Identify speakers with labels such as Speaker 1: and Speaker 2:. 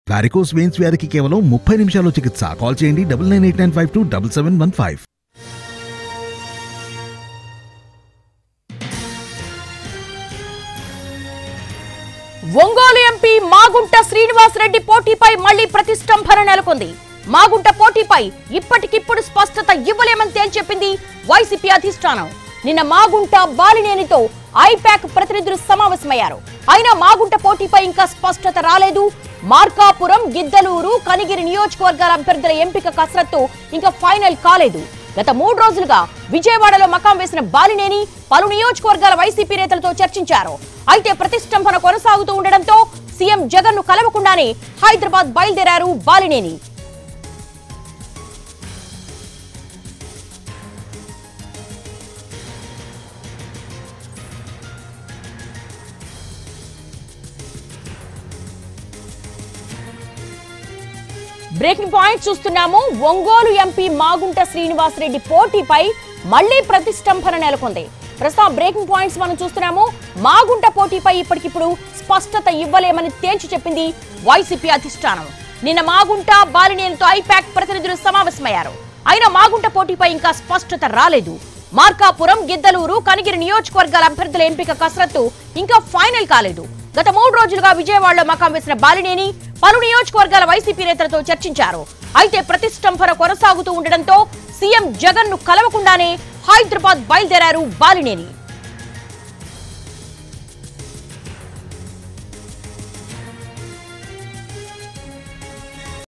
Speaker 1: Varicose veins వ్యాధికి కేవలం 30 నిమిషాల్లో చికిత్స. కాల్ చేయండి 9989527715.
Speaker 2: ఒంగోలు ఎంపీ మాగుంట శ్రీనివాసరెడ్డి పోటీపై మళ్లీ ప్రతిష్టంభన నెలకొంది. మాగుంట పోటీపై ఇప్పటికిప్పుడు స్పష్టత ఇవ్వలేమని తేల్చెప్పింది వైసీపీ అధిష్టానం. నిన్న మాగుంట బాలినేనితో ఐపాక్ ప్రతినిధులు సమావేశమయ్యారు. అయినా మాగుంట పోటీపై ఇంకా స్పష్టత రాలేదు. మార్కాపురం, గిద్దలూరు, కనిగిరి నియోజకవర్గాల అభ్యర్థుల ఎంపిక కసరత్తు ఇంకా ఫైనల్ కాలేదు. గత 3 రోజులుగా విజయవాడలో మకాం వేసిన బాలినేని పలు నియోజకవర్గాల వైసీపీ నేతలతో చర్చించారు. అయితే ప్రతిష్టంభన కొనసాగుతూ ఉండడంతో సీఎం జగన్ ను కలవకుండానే హైదరాబాద్ బయలుదేరారు బాలినేని. బ్రేకింగ్ పాయింట్ చూస్తున్నాము. ఒంగోలు ఎంపీ మాగుంట శ్రీనివాసరెడ్డి పోటీపై మళ్లీ ప్రతిష్టంభన నెలకొంది. ప్రస్తుతం బ్రేకింగ్ పాయింట్స్ మనం చూస్తున్నాము. మాగుంట పోటీపై ఇప్పటికిప్పుడు స్పష్టత ఇవ్వలేమని తేల్చి చెప్పింది వైసీపీ అధిష్టానం. నిన్న మాగుంట బాలినేనితో ఐపాక్ ప్రతినిధులు సమావేశమయ్యారు. అయినా మాగుంట పోటీపై ఇంకా స్పష్టత రాలేదు. మార్కాపురం, గిద్దలూరు, కనిగిరి నియోజకవర్గాల అభ్యర్థుల ఎంపిక కసరత్తు ఇంకా ఫైనల్ కాలేదు. గత 3 రోజులుగా విజయవాడలో మకాం వేసిన బాలినేని పలు నియోజకవర్గాల వైసీపీ నేతలతో చర్చించారు. అయితే ప్రతిష్టంభన కొనసాగుతూ ఉండడంతో సీఎం జగన్ ను కలవకుండానే హైదరాబాద్ బయలుదేరారు బాలినేని.